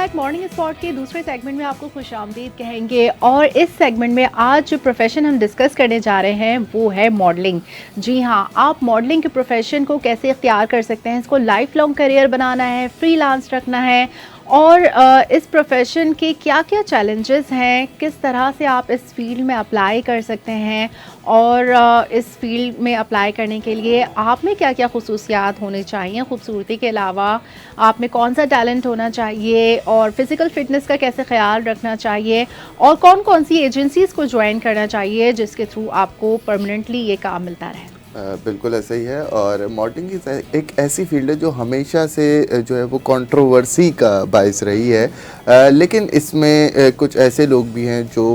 Back morning spot के दूसरे segment में आपको खुशामदीद कहेंगे। और इस सेगमेंट में आज जो प्रोफेशन हम डिस्कस करने जा रहे हैं वो है मॉडलिंग। जी हाँ, आप मॉडलिंग के प्रोफेशन को कैसे इख्तियार कर सकते हैं, इसको लाइफ लॉन्ग करियर बनाना है, फ्रीलांस रखना है, और इस प्रोफेशन के क्या क्या चैलेंजेस हैं, किस तरह से आप इस फील्ड में अप्लाई कर सकते हैं, और इस फील्ड में अप्लाई करने के लिए आप में क्या क्या खुसूसियात होने चाहिए, खूबसूरती के अलावा आप में कौन सा टैलेंट होना चाहिए, और फिज़िकल फ़िटनेस का कैसे ख्याल रखना चाहिए, और कौन कौन सी एजेंसीज़ को ज्वाइन करना चाहिए जिसके थ्रू आपको परमानेंटली ये काम मिलता रहे। बिल्कुल ऐसा ही है। और मॉडलिंग एक ऐसी फील्ड है जो हमेशा से जो है वो कंट्रोवर्सी का बायस रही है, लेकिन इसमें कुछ ऐसे लोग भी हैं जो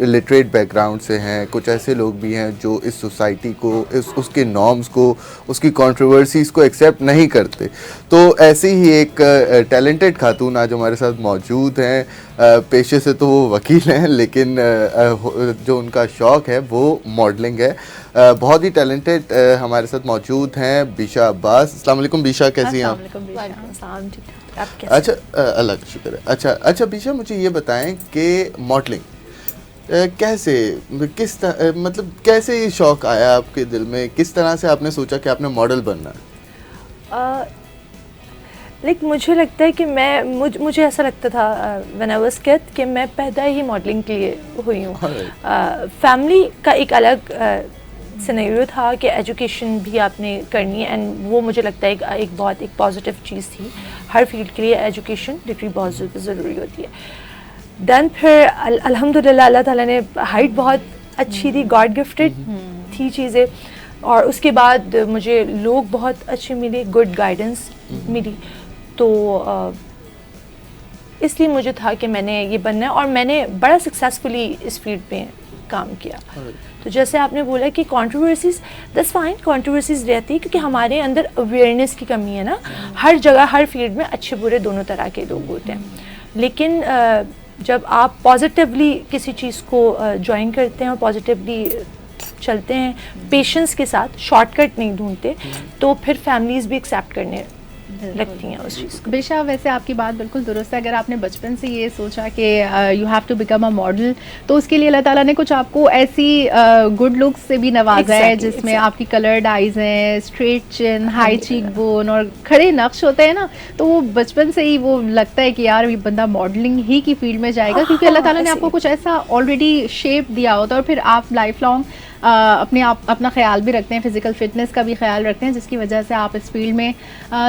लिटरेट बैकग्राउंड से हैं, कुछ ऐसे लोग भी हैं जो इस सोसाइटी को, उसके नॉर्म्स को, उसकी कंट्रोवर्सीज को एक्सेप्ट नहीं करते। तो ऐसे ही एक टैलेंटेड खातून आज हमारे साथ मौजूद हैं। पेशे से तो वो वकील हैं, लेकिन जो उनका शौक़ है वो मॉडलिंग है। बहुत ही टैलेंटेड हमारे साथ मौजूद हैं बिशा अब्बास। अस्सलाम वालेकुम बिशा, कैसी हैं आप? अच्छा, अल्लाह का शुक्र है। अच्छा बिशा, मुझे ये बताएं कि मॉडलिंग कैसे, मतलब कैसे ये शौक़ आया आपके दिल में, किस तरह से आपने सोचा कि आपने मॉडल बनना है? मुझे लगता है कि मुझे ऐसा लगता था व्हेन आई वाज किड कि मैं पैदा ही मॉडलिंग के लिए हुई हूँ। फैमिली का एक अलग सिनेरियो था कि एजुकेशन भी आपने करनी है, एंड वो मुझे लगता है एक बहुत पॉजिटिव चीज़ थी। हर फील्ड के लिए एजुकेशन डिग्री बहुत ज़रूरी होती है। देन फिर अल्हम्दुलिल्लाह अल्लाह ताला ने हाइट बहुत अच्छी थी, गॉड गिफ्टेड थी चीज़ें, और उसके बाद मुझे लोग बहुत अच्छे मिले, गुड गाइडेंस मिली। तो इसलिए मुझे था कि मैंने ये बनना है, और मैंने बड़ा सक्सेसफुली इस फील्ड में काम किया। तो जैसे आपने बोला कि कंट्रोवर्सीज, दैट्स फाइन, कंट्रोवर्सीज रहती है क्योंकि हमारे अंदर अवेयरनेस की कमी है ना। हर जगह हर फील्ड में अच्छे बुरे दोनों तरह के लोग होते हैं, लेकिन जब आप पॉजिटिवली किसी चीज़ को ज्वाइन करते हैं और पॉजिटिवली चलते हैं, पेशेंस के साथ, शॉर्टकट नहीं ढूंढते, तो फिर फैमिलीज़ भी एक्सेप्ट करने लगती हैं उस चीज़ को। बेशा, वैसे आपकी बात बिल्कुल दुरुस्त है। अगर आपने बचपन से ये सोचा कि you have to become a model, तो उसके लिए अल्लाह ताला ने कुछ आपको ऐसी गुड लुक्स से भी नवाजा है जिसमें आपकी कलर्ड आइज़ हैं, स्ट्रेट चिन, हाई चीक बोन और खड़े नक्श होते हैं ना, तो वो बचपन से ही वो लगता है कि यार ये बंदा मॉडलिंग ही की फील्ड में जाएगा, क्योंकि अल्लाह ताला ने आपको कुछ ऐसा ऑलरेडी शेप दिया होता है। और फिर आप लाइफ लॉन्ग अपना ख्याल भी रखते हैं, फिज़िकल फ़िटनेस का भी ख्याल रखते हैं, जिसकी वजह से आप इस फील्ड में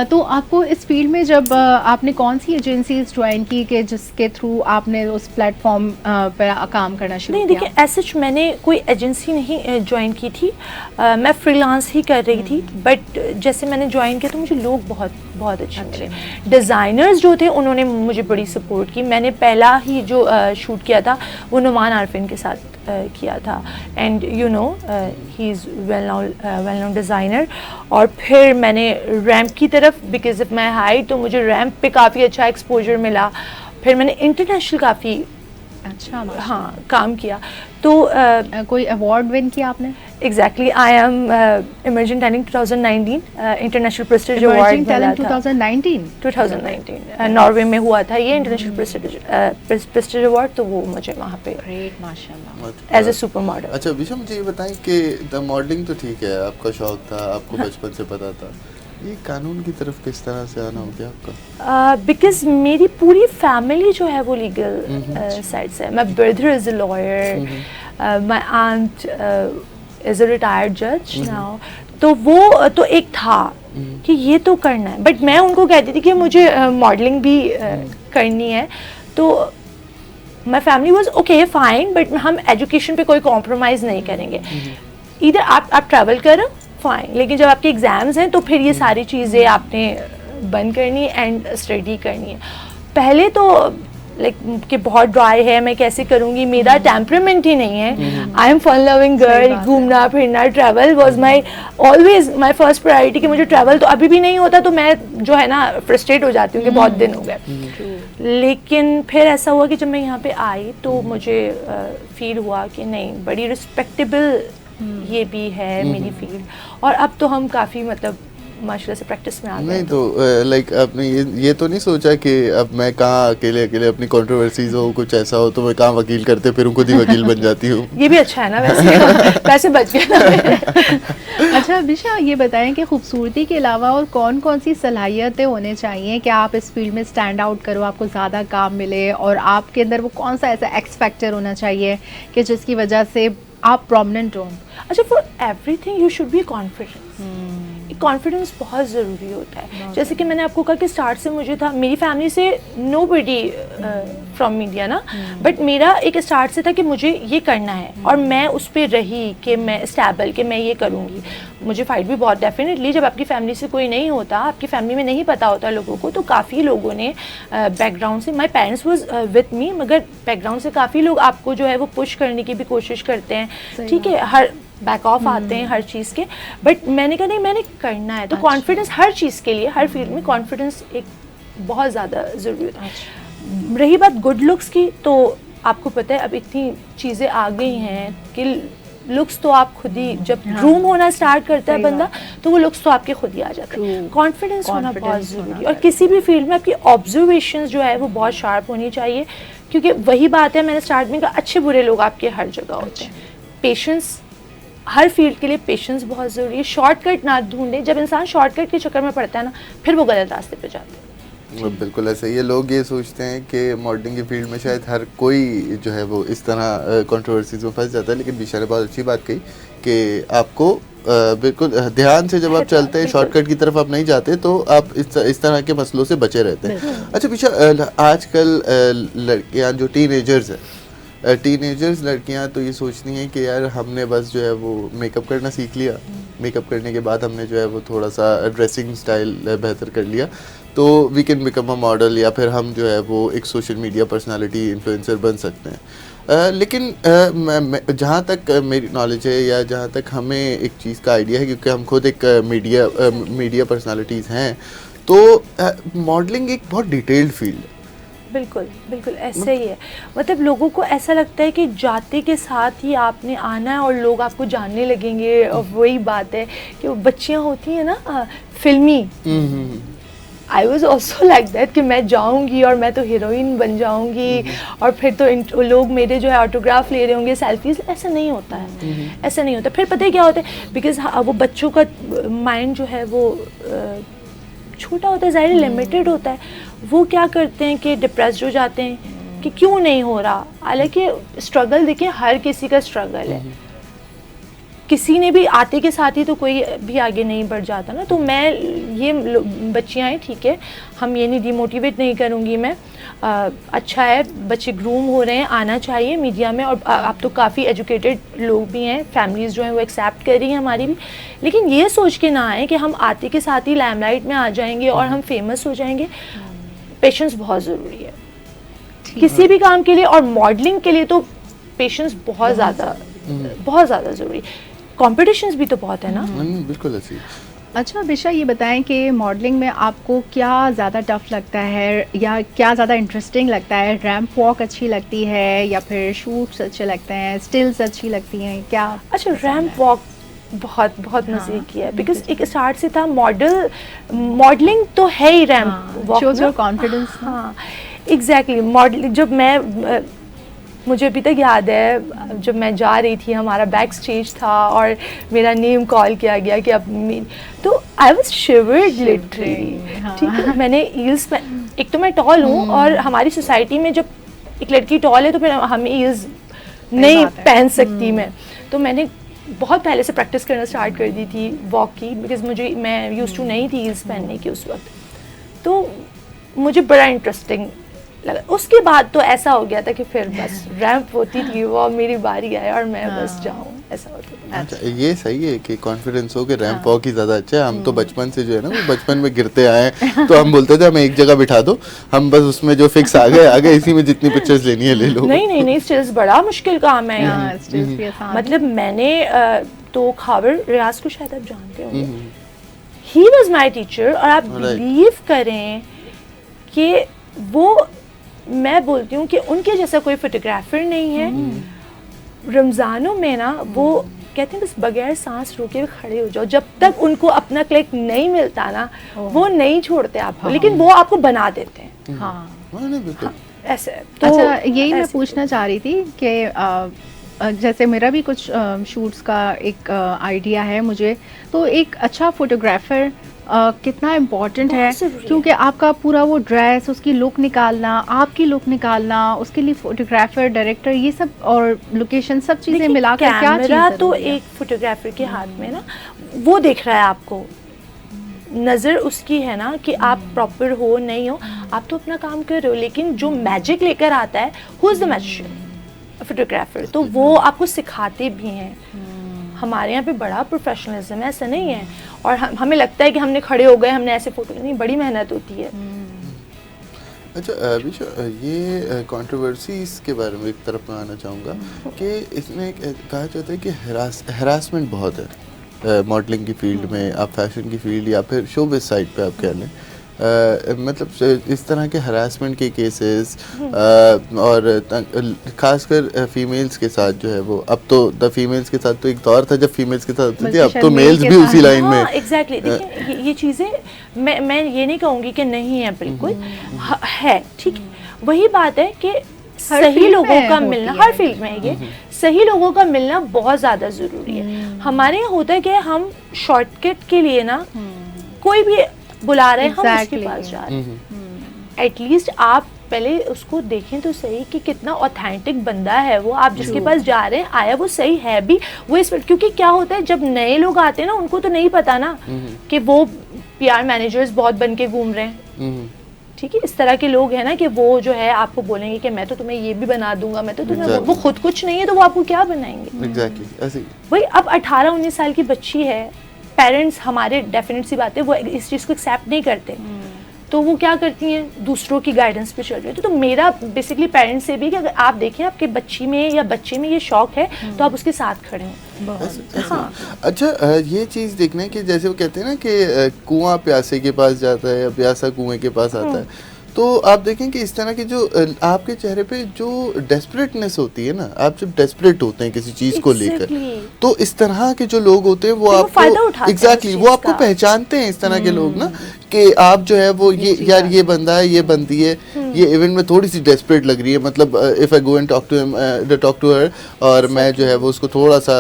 तो आपको इस फील्ड में जब आपने कौन सी एजेंसीज ज्वाइन की कि जिसके थ्रू आपने उस प्लेटफॉर्म पर काम करना शुरू किया? नहीं, देखिए ऐसे मैंने कोई एजेंसी नहीं ज्वाइन की थी, मैं फ्रीलांस ही कर रही थी। बट जैसे मैंने ज्वाइन किया तो मुझे लोग बहुत अच्छे मिले। डिज़ाइनर्स जो थे उन्होंने मुझे बड़ी सपोर्ट की। मैंने पहला ही जो शूट किया था वो नुमान आरफिन के साथ किया था, and you know he is well known designer. और फिर मैंने रैम्प की तरफ, बिकॉज ऑफ माई हाइट, तो मुझे रैम्प पे काफ़ी अच्छा एक्सपोजर मिला। फिर मैंने इंटरनेशनल काफ़ी अच्छा, हाँ काम किया। तो कोई अवार्ड विन किया आपने? Exactly, I am emerging talent 2019 international Prestige award मिला था। 2019 नॉर्वे में हुआ था ये इंटरनेशनल प्रेस्टीज अवार्ड, तो वो मुझे वहाँ पे ग्रेट, माशाल्लाह, एज ए सुपर मॉडल। अच्छा बिशा, मुझे ये बताएं कि द मॉडलिंग तो ठीक है, आपका शौक था, आपको बचपन से पता था, ये कानून की तरफ किस तरह से आना हो गया आपका? बिकॉज मेरी पूरी फैमिली जो है वो लीगल साइड से है। My brother is a lawyer, my aunt is a retired जज नाउ। तो वो तो एक था कि ये तो करना है, बट मैं उनको कहती थी कि मुझे मॉडलिंग भी करनी है। तो my family was okay fine, but हम एजुकेशन पे कोई कॉम्प्रोमाइज़ नहीं करेंगे। इधर आप ट्रैवल करो फाइन, लेकिन जब आपके एग्ज़ाम्स हैं तो फिर ये सारी चीज़ें आपने बंद करनी है एंड स्टडी करनी है। पहले तो कि बहुत ड्राई है, मैं कैसे करूँगी, मेरा टेम्परामेंट ही नहीं है। I am fun loving girl, घूमना फिरना, travel was my always my first priority कि मुझे ट्रैवल तो अभी भी नहीं होता तो मैं जो है ना फ्रस्ट्रेट हो जाती हूँ कि बहुत दिन हो गए। लेकिन फिर ऐसा हुआ कि जब मैं यहाँ पे आई तो मुझे फील हुआ कि नहीं, बड़ी रिस्पेक्टेबल ये भी है मेरी फील्ड। और अब तो हम काफ़ी मतलब माशाल्लाह से प्रैक्टिस में आ गए। नहीं तो लाइक आपने ये तो नहीं सोचा कि अब मैं कहाँ अकेले अकेले अपनी कंट्रोवर्सीज हो, कुछ ऐसा हो तो मैं कहाँ वकील करते फिर खुद ही वकील बन जाती हूँ। ये भी अच्छा है ना वैसे पैसे बच गए ना। अच्छा बिशा, ये बताएं कि खूबसूरती के अलावा और कौन कौन सी सलाहियतें होने चाहिए कि आप इस फील्ड में स्टैंड आउट करो, आपको ज़्यादा काम मिले, और आपके अंदर वो कौन सा ऐसा एक्स फैक्टर होना चाहिए कि जिसकी वजह से आप प्रोमिनेंट हो? अच्छा, for everything you should be confidence. Confidence बहुत ज़रूरी होता है। जैसे कि मैंने आपको कहा कि स्टार्ट से मुझे था, मेरी फैमिली से नोबडी फ्रॉम मीडिया ना, बट मेरा एक स्टार्ट से था कि मुझे ये करना है और मैं उस पर रही कि मैं स्टेबल, कि मैं ये करूँगी। मुझे फाइट भी बहुत, डेफिनेटली जब आपकी फैमिली से कोई नहीं होता, आपकी फैमिली में नहीं पता होता लोगों को, तो काफ़ी लोगों ने बैकग्राउंड से, my parents was with me, मगर बैकग्राउंड से काफ़ी लोग आपको जो है वो पुश करने की भी कोशिश करते हैं, ठीक है, हर बैक ऑफ आते हैं हर चीज़ के, बट मैंने कहा नहीं, मैंने करना है। तो कॉन्फिडेंस हर चीज़ के लिए, हर फील्ड में कॉन्फिडेंस एक बहुत ज़्यादा ज़रूरी होता है। रही बात गुड लुक्स की, तो आपको पता है अब इतनी चीज़ें आ गई हैं कि लुक्स तो आप खुद ही, जब ग्रूम होना स्टार्ट करता है बंदा, तो वो लुक्स तो आपके खुद ही आ जाते हैं। कॉन्फिडेंस होना बहुत ज़रूरी है, और किसी भी फील्ड में आपकी ऑब्जर्वेशंस जो है वो बहुत शार्प होनी चाहिए, क्योंकि वही बात है, मैंने स्टार्ट में कहा, अच्छे बुरे लोग आपके हर जगह होते हैं। पेशेंस, हर फील्ड के लिए पेशेंस बहुत ज़रूरी है। शॉर्टकट ना ढूंढें, जब इंसान शॉर्टकट के चक्कर में पड़ता है ना, फिर वो गलत रास्ते पे जाते हैं। बिल्कुल ऐसा ही है। लोग ये सोचते हैं कि मॉडलिंग की फील्ड में शायद हर कोई जो है वो इस तरह कंट्रोवर्सीज में फंस जाता है, लेकिन बिशा ने बहुत अच्छी बात कही कि आपको बिल्कुल ध्यान से जब आप चलते हैं, शॉर्टकट की तरफ आप नहीं जाते, तो आप इस तरह के मसलों से बचे रहते हैं। अच्छा बिशा, आजकल लड़कियाँ जो टीनेजर्स हैं, टीनेजर्स लड़कियां तो ये सोचती हैं कि यार हमने बस जो है वो मेकअप करना सीख लिया, मेकअप करने के बाद हमने जो है वो थोड़ा सा ड्रेसिंग स्टाइल बेहतर कर लिया, तो we can become a model, या फिर हम जो है वो एक सोशल मीडिया पर्सनालिटी इन्फ्लुएंसर बन सकते हैं। लेकिन जहाँ तक मेरी नॉलेज है, या जहाँ तक हमें एक चीज़ का आइडिया है, क्योंकि हम खुद एक मीडिया पर्सनालिटीज़ हैं, तो मॉडलिंग एक बहुत डिटेल्ड फील्ड है। बिल्कुल बिल्कुल ऐसे ही है। मतलब लोगों को ऐसा लगता है कि जाते के साथ ही आपने आना है और लोग आपको जानने लगेंगे, और वही बात है कि वो बच्चियाँ होती हैं ना फिल्मी, I was also like that कि मैं जाऊंगी और मैं तो हीरोइन बन जाऊंगी, और फिर तो लोग मेरे जो है ऑटोग्राफ ले रहे होंगे, सेल्फीज। ऐसा नहीं होता है, ऐसा नहीं होता। फिर पता है क्या होता है, बिकॉज वो बच्चों का माइंड जो है वो छोटा होता है, ज़ाहिर लिमिटेड होता है। वो क्या करते हैं कि डिप्रेस्ड हो जाते हैं कि क्यों नहीं हो रहा। हालांकि स्ट्रगल देखिए, हर किसी का स्ट्रगल है, किसी ने भी आते के साथ ही तो कोई भी आगे नहीं बढ़ जाता ना। तो मैं ये बच्चियाँ हैं, ठीक है, हम ये नहीं डिमोटिवेट नहीं करूँगी मैं। अच्छा है, बच्चे ग्रूम हो रहे हैं, आना चाहिए मीडिया में, और आप तो काफ़ी एजुकेटेड लोग भी हैं, फैमिलीज़ जो हैं वो एक्सेप्ट कर रही हैं हमारी भी। लेकिन ये सोच के ना आए कि हम आते के साथ ही लाइमलाइट में आ जाएंगे और हम फेमस हो जाएंगे। पेशेंस बहुत ज़रूरी है किसी भी काम के लिए, और मॉडलिंग के लिए तो पेशेंस बहुत ज़्यादा ज़रूरी। कॉम्पिटिशन्स भी तो बहुत है ना। बिल्कुल ऐसी। अच्छा बिशा, ये बताएं कि मॉडलिंग में आपको क्या ज़्यादा टफ लगता है, या क्या ज़्यादा इंटरेस्टिंग लगता है? रैंप वॉक अच्छी लगती है, या फिर शूट्स अच्छे लगते हैं, स्टिल्स अच्छी लगती हैं, क्या? अच्छा, रैंप वॉक बहुत मज़े की है, बिकॉज एक स्टार्ट से था मॉडलिंग तो है ही ramp walk, shows your confidence. हाँ एग्जैक्टली। मॉडलिंग जब मैं, मुझे अभी तक याद है जब मैं जा रही थी, हमारा बैक स्टेज था और मेरा नेम कॉल किया गया कि अब तो आई वाज शिवर्ड लिटरली, ठीक है। मैंने हील्स में, एक तो मैं टॉल हूँ, और हमारी सोसाइटी में जब एक लड़की टॉल है तो फिर हमें हील्स नहीं पहन सकती मैं, तो मैंने बहुत पहले से प्रैक्टिस करना स्टार्ट कर दी थी वॉक की, बिकॉज मैं यूज्ड टू नहीं थी हील्स पहनने की उस वक्त, तो मुझे बड़ा इंटरेस्टिंग लगा। उसके बाद तो ऐसा हो गया था कि फिर बस रैंप होती थी वो, मेरी बारी आए और मैं बस जाऊँ, ऐसा होता था। अच्छा, ये सही है कि कॉन्फिडेंस हो कि रैंप वॉक ही ज़्यादा अच्छा है। हम तो बचपन से जो है ना, वो बचपन में गिरते आए हैं, तो हम बोलते थे हमें एक जगह बिठा दो, हम बस उसमें जो फिक्स आ गए, इसी में जितनी पिक्चर्स लेनी है ले लो। नहीं, स्टिल्स बड़ा मुश्किल काम है। मतलब मैंने तो खावर रियाज को शायद आप जानते होंगे, ही वॉज माई टीचर, और आप बिलीव करें कि वो, मैं बोलती हूँ कि उनके जैसा कोई फोटोग्राफर नहीं है। रमज़ानों में ना वो कहते हैं बस बगैर सांस रोके हुए खड़े हो जाओ, जब तक उनको अपना क्लिक नहीं मिलता ना वो नहीं छोड़ते आपको, लेकिन वो आपको बना देते हैं। बिल्कुल ऐसे तो अच्छा, यही मैं पूछना चाह रही थी कि जैसे मेरा भी कुछ शूट्स का एक आइडिया है मुझे, तो एक अच्छा फोटोग्राफर कितना इम्पोर्टेंट है, क्योंकि आपका पूरा वो ड्रेस, उसकी लुक निकालना, आपकी लुक निकालना, उसके लिए फोटोग्राफर, डायरेक्टर, ये सब और लोकेशन, सब चीज़ें मिलाकर क्या चीज़ कैमरा तो एक फोटोग्राफर के हाथ में ना, वो देख रहा है आपको, नज़र उसकी है ना कि आप प्रॉपर हो नहीं हो, आप तो अपना काम कर रहे हो, लेकिन जो मैजिक लेकर आता है who is the magician, photographer, तो वो आपको सिखाते भी हैं। हमारे यहाँ पे बड़ा प्रोफेशनलिज्म है, ऐसा नहीं है, और हमें लगता है कि हमने खड़े हो गए, हमने ऐसे फोटो, नहीं, बड़ी मेहनत होती है। अच्छा अभिषा, ये कंट्रोवर्सीज के बारे में एक तरफ मैं आना चाहूँगा कि इसमें कहा जाता है कि हरासमेंट बहुत है मॉडलिंग की फील्ड में, आप फैशन की फील्ड या फिर शोबिज़ साइड पे आप कह लें, मतलब इस तरह के हरासमेंट के केसेस और खासकर फीमेल्स के साथ जो है वो, अब तो द फीमेल्स के साथ तो एक दौर था जब फीमेल्स के साथ होती थी, अब तो मेल्स भी उसी लाइन में। एग्जैक्टली, देखिए ये चीज़ें मैं ये नहीं कहूँगी कि नहीं है, बिल्कुल है, ठीक है, वही बात है कि सही लोगों का मिलना, हर फील्ड में ये सही लोगों का मिलना बहुत ज़्यादा ज़रूरी है। हमारे यहाँ होता है कि हम शॉर्टकट के लिए ना कोई भी बुला रहे हैं, हम उसके पास जा रहे हैं, एटलीस्ट आप पहले उसको देखें तो सही कि कितना ऑथेंटिक बंदा है वो, आप जिसके पास जा रहे हैं आया वो सही है भी वो इस, क्योंकि क्या होता है जब नए लोग आते हैं ना, उनको तो नहीं पता ना कि वो पीआर मैनेजर्स बहुत बन के घूम रहे हैं, ठीक है, इस तरह के लोग हैं ना कि वो जो है आपको बोलेंगे कि मैं तो तुम्हें ये भी बना दूंगा, मैं तो तुम्हें वो खुद कुछ नहीं है तो वो आपको क्या बनाएंगे। एग्जैक्टली ऐसे वही, अब 18-19 साल की बच्ची है, पेरेंट्स हमारे डेफिनेट सी बात है वो इस चीज़ को एक्सेप्ट नहीं करते, तो वो क्या करती हैं, दूसरों की गाइडेंस पे चल रही है। तो मेरा बेसिकली पेरेंट्स से भी कि अगर आप देखें आपके बच्ची में या बच्चे में ये शौक है तो आप उसके साथ खड़े हों। हाँ। अच्छा, ये चीज़ देखना है कि जैसे वो कहते हैं ना कि कुआं प्यासे के पास जाता है या प्यासा कुएं के पास आता है, तो आप देखें कि इस तरह की जो आपके चेहरे पे जो डेस्परेटनेस होती है ना, आप जब डेस्परेट होते हैं किसी चीज़ को लेकर, तो इस तरह के जो लोग होते हैं वो आपको एग्जैक्टली वो आपको पहचानते हैं, इस तरह के लोग ना कि आप जो है वो ये यार ये बंदा है, ये बंदी है, ये इवेंट में थोड़ी सी डेस्परेट लग रही है, मतलब if I go and talk to her, और मैं जो है वो उसको थोड़ा सा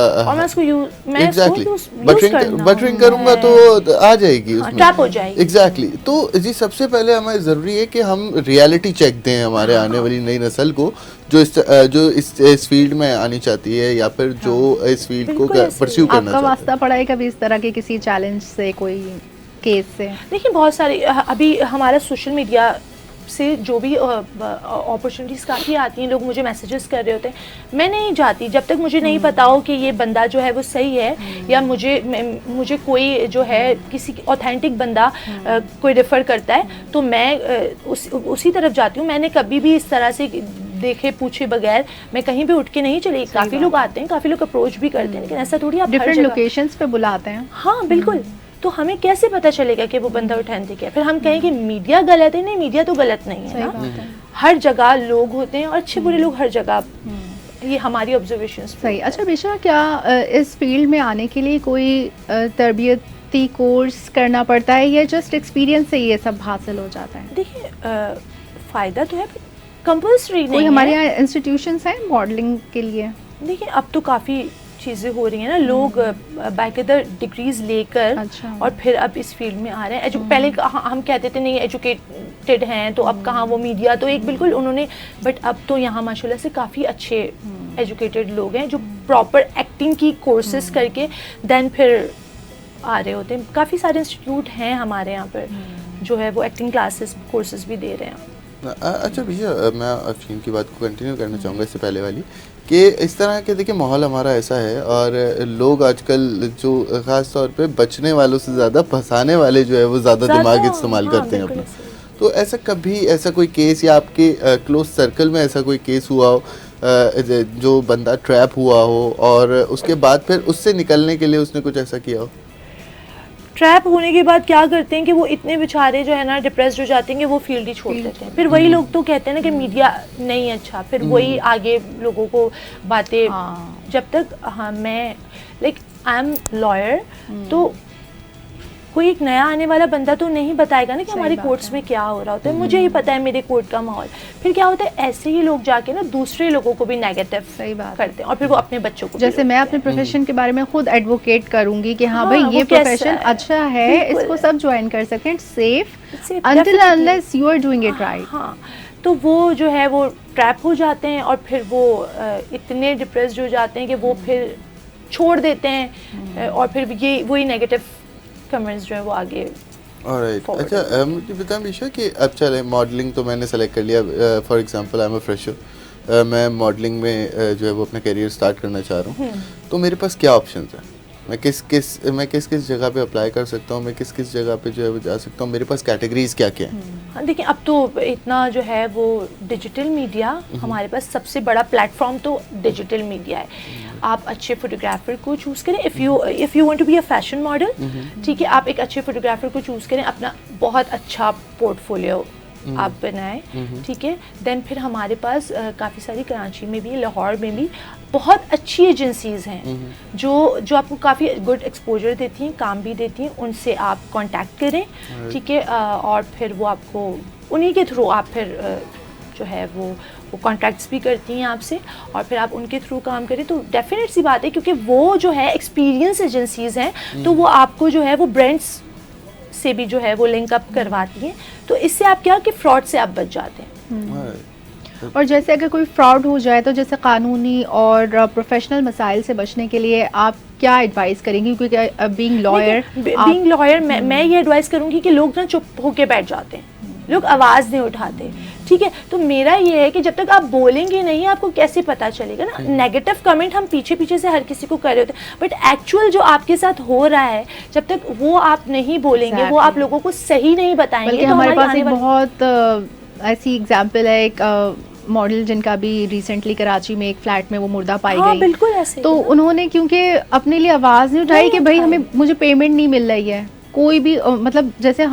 एग्जैक्टली बटरिंग करूंगा तो आ जाएगी उसमें, ट्रैप हो जाएगी। एग्जैक्टली, तो जी सबसे पहले हमें ज़रूरी है कि हम रियलिटी चेक दें हमारे आने वाली नई नस्ल को, जो इस फील्ड में आनी चाहती है या फिर जो इस फील्ड को परस्यू करना चाहता है। आपका वास्ता पड़ा है कभी इस तरह के किसी चैलेंज से, कोई केस से? देखिए बहुत सारी, अभी हमारा सोशल मीडिया से जो भी अपॉर्चुनिटीज़ काफ़ी आती हैं, लोग मुझे मैसेजेस कर रहे होते हैं, मैं नहीं जाती जब तक मुझे नहीं पता हो कि ये बंदा जो है वो सही है, या मुझे कोई जो है किसी ऑथेंटिक बंदा कोई रेफ़र करता है तो मैं उसी तरफ जाती हूँ। मैंने कभी भी इस तरह से देखे पूछे बगैर मैं कहीं भी उठ के नहीं चली। काफ़ी लोग आते हैं, काफ़ी लोग अप्रोच भी करते हैं, लेकिन ऐसा थोड़ी आप डिफरेंट लोकेशंस पे बुलाते हैं। हाँ बिल्कुल, तो हमें कैसे पता चलेगा कि वो बंदा ऑथेंटिक है? फिर हम कहें कि मीडिया गलत है, नहीं, मीडिया तो गलत नहीं है ना, हर जगह लोग होते हैं और अच्छे बुरे लोग हर जगह, ये हमारी ऑब्जर्वेशन सही। अच्छा बिशा, क्या इस फील्ड में आने के लिए कोई तरबियती कोर्स करना पड़ता है या जस्ट एक्सपीरियंस से ये सब हासिल हो जाता है? देखिए फ़ायदा तो है, कंपल्सरी नहीं कोई हमारे यहाँ इंस्टीट्यूशंस हैं मॉडलिंग के लिए? देखिए अब तो काफ़ी चीज़ें हो रही हैं ना, लोग बाकायदा डिग्रीज लेकर और फिर अब इस फील्ड में आ रहे हैं। पहले हम कहते थे नहीं एजुकेटेड हैं तो अब कहाँ, वो मीडिया तो एक बिल्कुल उन्होंने, बट अब तो यहाँ माशाल्लाह से काफ़ी अच्छे एजुकेटेड लोग हैं जो प्रॉपर एक्टिंग की कोर्सेज करके देन फिर आ रहे होते हैं। काफ़ी सारे इंस्टीट्यूट हैं हमारे यहाँ पर जो है वो एक्टिंग क्लासेस कोर्सेज भी दे रहे हैं। अच्छा भैया, मैं अफीन की बात को कंटिन्यू करना चाहूँगा इससे पहले वाली, कि इस तरह के देखिए माहौल हमारा ऐसा है और लोग आजकल जो ख़ास तौर पे बचने वालों से ज़्यादा फंसाने वाले जो है वो ज़्यादा दिमाग इस्तेमाल करते हैं अपना। तो ऐसा कभी ऐसा कोई केस या आपके क्लोज सर्कल में ऐसा कोई केस हुआ हो जो बंदा ट्रैप हुआ हो और उसके बाद फिर उससे निकलने के लिए उसने कुछ ऐसा किया हो? ट्रैप होने के बाद क्या करते हैं कि वो इतने बेचारे जो है ना डिप्रेस्ड हो जाते हैं कि वो फील्ड ही छोड़ देते हैं। फिर वही लोग तो कहते हैं ना कि मीडिया नहीं अच्छा, फिर वही आगे लोगों को बातें जब तक मैं लाइक आई एम लॉयर, तो कोई एक नया आने वाला बंदा तो नहीं बताएगा ना कि हमारे कोर्ट्स में क्या हो रहा होता है। मुझे ही पता है मेरे कोर्ट का माहौल। फिर क्या होता है, ऐसे ही लोग जाके ना दूसरे लोगों को भी नेगेटिव करते हैं और फिर वो अपने बच्चों को, जैसे मैं अपने प्रोफेशन के बारे में खुद एडवोकेट करूंगी कि हाँ भाई ये प्रोफेशन अच्छा है, इसको सब ज्वाइन कर सकते हैं, safe until unless you are doing it right. हाँ, तो वो जो है वो ट्रैप हो जाते हैं और फिर वो इतने डिप्रेस्ड हो जाते हैं कि वो फिर छोड़ देते हैं और फिर ये वही नेगेटिव कमेंट्स जो है वो आगे। ऑलराइट, अच्छा मुझे बता मीशा कि अब चले मॉडलिंग तो मैंने सेलेक्ट कर लिया, for example I am a fresher, मैं मॉडलिंग में जो है वो अपना करियर स्टार्ट करना चाह रहा हूँ, तो मेरे पास क्या ऑप्शंस हैं? मैं किस जगह पे अप्लाई कर सकता हूँ, मैं किस जगह पे जो है वो जा सकता हूँ, मेरे पास कैटेगरीज क्या क्या हैं? हाँ देखिए, अब तो इतना जो है वो डिजिटल मीडिया, हमारे पास सबसे बड़ा प्लेटफॉर्म तो डिजिटल मीडिया है। आप अच्छे फोटोग्राफर को चूज़ करें, if you want to be a fashion model, ठीक है, आप एक अच्छे फोटोग्राफर को चूज़ करें, अपना बहुत अच्छा पोर्टफोलियो आप बनाएं, ठीक है। देन फिर हमारे पास काफ़ी सारी कराची में भी, लाहौर में भी बहुत अच्छी एजेंसीज़ हैं जो आपको काफ़ी गुड एक्सपोजर देती हैं, काम भी देती हैं। उनसे आप कांटेक्ट करें, ठीक है, और फिर वो आपको उन्हीं के थ्रू आप फिर जो है वो कॉन्ट्रैक्ट्स भी करती हैं आपसे, और फिर आप उनके थ्रू काम करें तो डेफिनेट सी बात है, क्योंकि वो जो है एक्सपीरियंस एजेंसीज़ हैं, तो वो आपको जो है वो ब्रांड्स से भी जो है वो लिंक अप करवाती हैं, तो इससे आप क्या कि फ्रॉड से आप बच जाते हैं। और जैसे अगर कोई फ्रॉड हो जाए तो जैसे कानूनी और प्रोफेशनल मसाइल से बचने के लिए आप क्या एडवाइस करेंगी? क्योंकि बीइंग लॉयर मैं ये एडवाइस करूँगी कि लोग ना चुप होके बैठ जाते हैं, लोग आवाज़ नहीं उठाते, ठीक है। तो मेरा ये है कि जब तक आप बोलेंगे नहीं, आपको कैसे पता चलेगा ना। नेगेटिव कमेंट हम पीछे पीछे से हर किसी को कर रहे होते हैं, बट एक्चुअल जो आपके साथ हो रहा है, जब तक वो आप नहीं बोलेंगे, वो आप लोगों को सही नहीं बताएंगे। तो हमारे पास एक बहुत ऐसी एग्जाम्पल है, एक मॉडल जिनका भी रिसेंटली कराची में एक फ्लैट में वो मुर्दा पाई गई। बिल्कुल ऐसे, तो उन्होंने क्योंकि अपने लिए आवाज़ नहीं उठाई कि भाई मुझे पेमेंट नहीं मिल रही है, कोई भी मतलब जैसे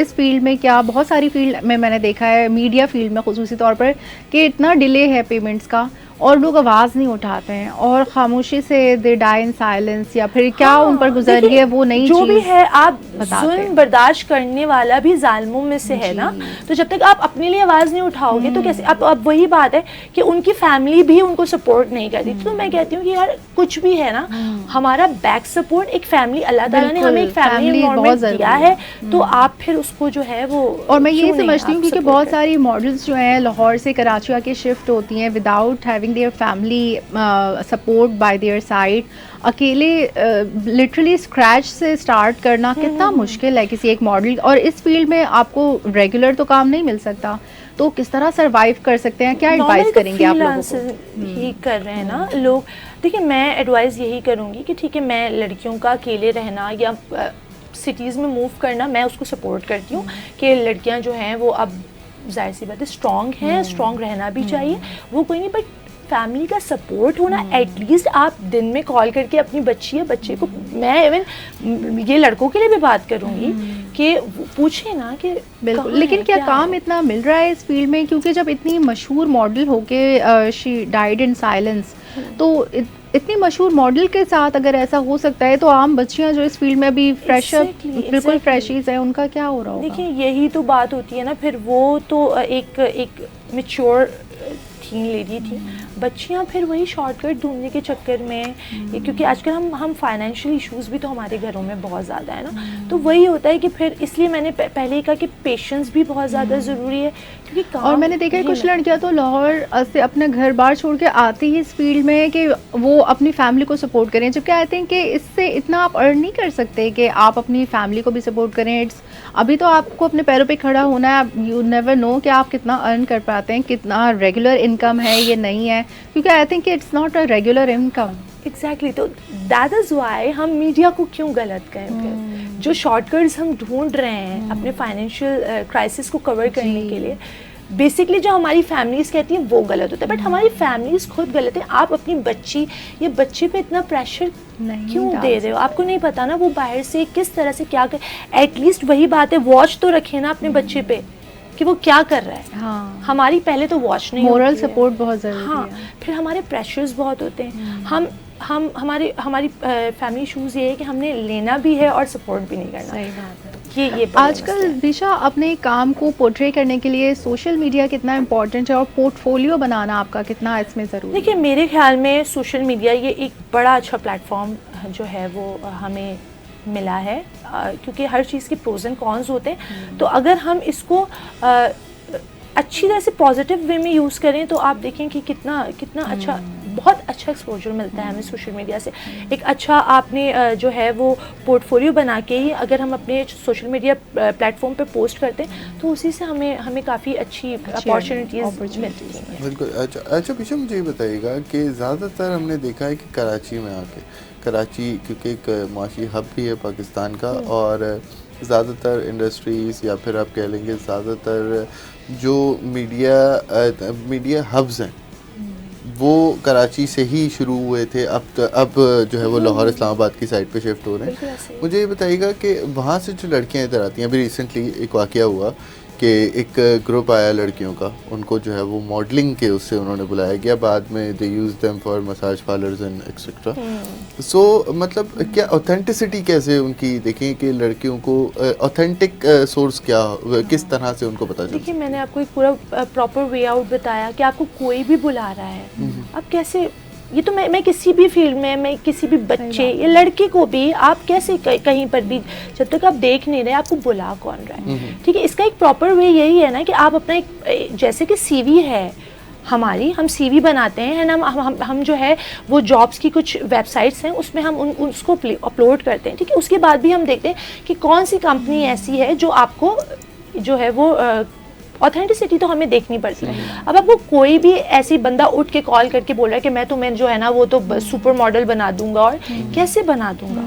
इस फील्ड में क्या बहुत सारी फील्ड में मैंने देखा है, मीडिया फील्ड में ख़ुसूसी तौर पर, कि इतना डिले है पेमेंट्स का और लोग आवाज़ नहीं उठाते हैं और खामोशी से दे डाई इन साइलेंस, या फिर क्या उन पर गुजर रही है वो नहीं जो भी है। आप जुल्म बर्दाश्त करने वाला भी जालिमों में से है ना, तो जब तक आप अपने लिए आवाज़ नहीं उठाओगे तो कैसे? अब वही बात है कि उनकी फैमिली भी उनको सपोर्ट नहीं करती। तो मैं कहती हूँ कि यार कुछ भी है ना, हमारा बैक सपोर्ट एक फैमिली, अल्लाह ताला ने हमें एक फैमिली एनवायरनमेंट दिया है, तो आप फिर उसको जो है वो। और मैं ये समझती हूँ क्योंकि बहुत सारी मॉडल्स जो हैं लाहौर से कराची आके शिफ्ट होती हैं without having their family support by their side, अकेले लिटरली स्क्रैच से स्टार्ट करना कितना मुश्किल है किसी एक मॉडल। और इस फील्ड में आपको रेगुलर तो काम नहीं मिल सकता, तो किस तरह सरवाइव कर सकते हैं? क्या एडवाइस करेंगे आप लोगों को? ही कर रहे हैं ना लोग। देखिए, मैं एडवाइस यही करूँगी कि ठीक है, मैं लड़कियों का अकेले रहना या सिटीज़ में मूव करना, मैं उसको सपोर्ट करती हूँ कि लड़कियाँ जो हैं वो अब जाहिर सी बात है स्ट्रॉन्ग हैं, स्ट्रॉन्ग रहना भी चाहिए, वो कोई नहीं, बट फैमिली का सपोर्ट होना। एटलीस्ट आप दिन में कॉल करके अपनी बच्ची या बच्चे को, मैं इवन ये लड़कों के लिए भी बात करूँगी कि पूछे ना कि बिल्कुल। लेकिन क्या काम इतना मिल रहा है इस फील्ड में? क्योंकि जब इतनी मशहूर मॉडल होके शी डाइड इन साइलेंस, तो इतनी मशहूर मॉडल के साथ अगर ऐसा हो सकता है, तो आम बच्चियां जो इस फील्ड में अभी फ्रेशर बिल्कुल फ्रेशीज हैं, उनका क्या हो रहा होगा? देखिए, यही तो बात होती है ना, फिर वो तो एक मैच्योर थीन लेडी थी, बच्चियां फिर वही शॉर्टकट ढूंढने के चक्कर में, क्योंकि आजकल हम फाइनेंशियल इश्यूज भी तो हमारे घरों में बहुत ज़्यादा है ना, तो वही होता है कि फिर इसलिए मैंने पहले ही कहा कि पेशेंस भी बहुत ज़्यादा ज़रूरी है, क्योंकि और मैंने देखा है कुछ लड़कियां तो लाहौर से अपने घर बार छोड़ के आती ही इस फील्ड में कि वो अपनी फैमिली को सपोर्ट करें, जबकि आई थिंक कि इससे इतना आप अर्न नहीं कर सकते कि आप अपनी फैमिली को भी सपोर्ट करें। अभी तो आपको अपने पैरों पे खड़ा होना है, यू नेवर नो कि आप कितना अर्न कर पाते हैं, कितना रेगुलर इनकम है ये नहीं है, क्योंकि I think it's not a regular income. Exactly, तो दैट इज़ वाई हम मीडिया को क्यों गलत करें? फिर जो शॉर्टकट्स हम ढूंढ रहे हैं अपने फाइनेंशियल क्राइसिस को कवर करने के लिए, बेसिकली जो हमारी फैमिलीज कहती हैं वो गलत होता है, बट हमारी फैमिलीज खुद गलत है। आप अपनी बच्ची या बच्चे पे इतना प्रेशर क्यों दे रहे हो? आपको नहीं पता ना वो बाहर से किस तरह से क्या कर, एटलीस्ट वही बात है, वॉच तो रखे ना अपने बच्चे पे कि वो क्या कर रहा है। हाँ। हमारी पहले तो वॉच नहीं, मोरल सपोर्ट बहुत ज़रूरी हाँ, है। फिर हमारे प्रेशर्स बहुत होते हैं। हम हमारी फैमिली इशूज़ ये है कि हमने लेना भी है और सपोर्ट भी नहीं करना। सही बात है। ये आजकल दिशा अपने काम को पोर्ट्रे करने के लिए सोशल मीडिया कितना इम्पोर्टेंट है और पोर्टफोलियो बनाना आपका कितना इसमें ज़रूरी है? देखिए, मेरे ख्याल में सोशल मीडिया ये एक बड़ा अच्छा प्लेटफॉर्म जो है वो हमें मिला है, क्योंकि हर चीज़ के प्रोज एंड कॉन्स होते हैं। तो अगर हम इसको अच्छी तरह से पॉजिटिव वे में यूज़ करें तो आप देखें कि कितना अच्छा, बहुत अच्छा एक्सपोजर मिलता है हमें सोशल मीडिया से। एक अच्छा आपने जो है वो पोर्टफोलियो बना के ही अगर हम अपने सोशल मीडिया प्लेटफॉर्म पे पोस्ट करते हैं तो उसी से हमें काफ़ी अच्छी अपॉर्चुनिटीज़ मिलती हैं। बिल्कुल। अच्छा पीछे मुझे ये बताइएगा कि ज़्यादातर हमने देखा है कि कराची में आके, कराची क्योंकि एक माशी हब भी है पाकिस्तान का, और ज़्यादातर इंडस्ट्रीज़ या फिर आप कह लेंगे ज़्यादातर जो मीडिया हब्स हैं वो कराची से ही शुरू हुए थे। अब जो है वो लाहौर इस्लामाबाद की साइड पे शिफ्ट हो रहे हैं। मुझे ये बताइएगा कि वहाँ से जो लड़कियाँ इधर आती हैं, अभी रिसेंटली एक वाक़या हुआ कि एक ग्रुप आया लड़कियों का, उनको जो है वो मॉडलिंग के उससे उन्होंने बुलाया गया, बाद में they use them for massage parlours and etcetera. So मतलब क्या ऑथेंटिसिटी कैसे उनकी देखें कि लड़कियों को ऑथेंटिक सोर्स क्या, किस तरह से उनको पता चले? देखिए, मैंने आपको एक पूरा प्रॉपर वे आउट बताया कि आपको कोई भी बुला रहा है, आप कैसे, ये तो मैं किसी भी फील्ड में, मैं किसी भी बच्चे या लड़के को भी आप कैसे कहीं पर भी जब तक आप देख नहीं रहे आपको बुला कौन रहा है? ठीक है, इसका एक प्रॉपर वे यही है ना कि आप अपना एक, जैसे कि सीवी है हमारी, हम सीवी बनाते हैं ना, हम जो है वो जॉब्स की कुछ वेबसाइट्स हैं उसमें हम उसको अपलोड करते हैं। ठीक है, उसके बाद भी हम देखते हैं कि कौन सी कंपनी ऐसी है जो आपको जो है वो ऑथेंटिसिटी तो हमें देखनी पड़ती है। अब आपको कोई भी ऐसी बंदा उठ के कॉल करके बोल रहा है कि मैं तुम्हें जो है ना वो तो सुपर मॉडल बना दूंगा, और कैसे बना दूंगा?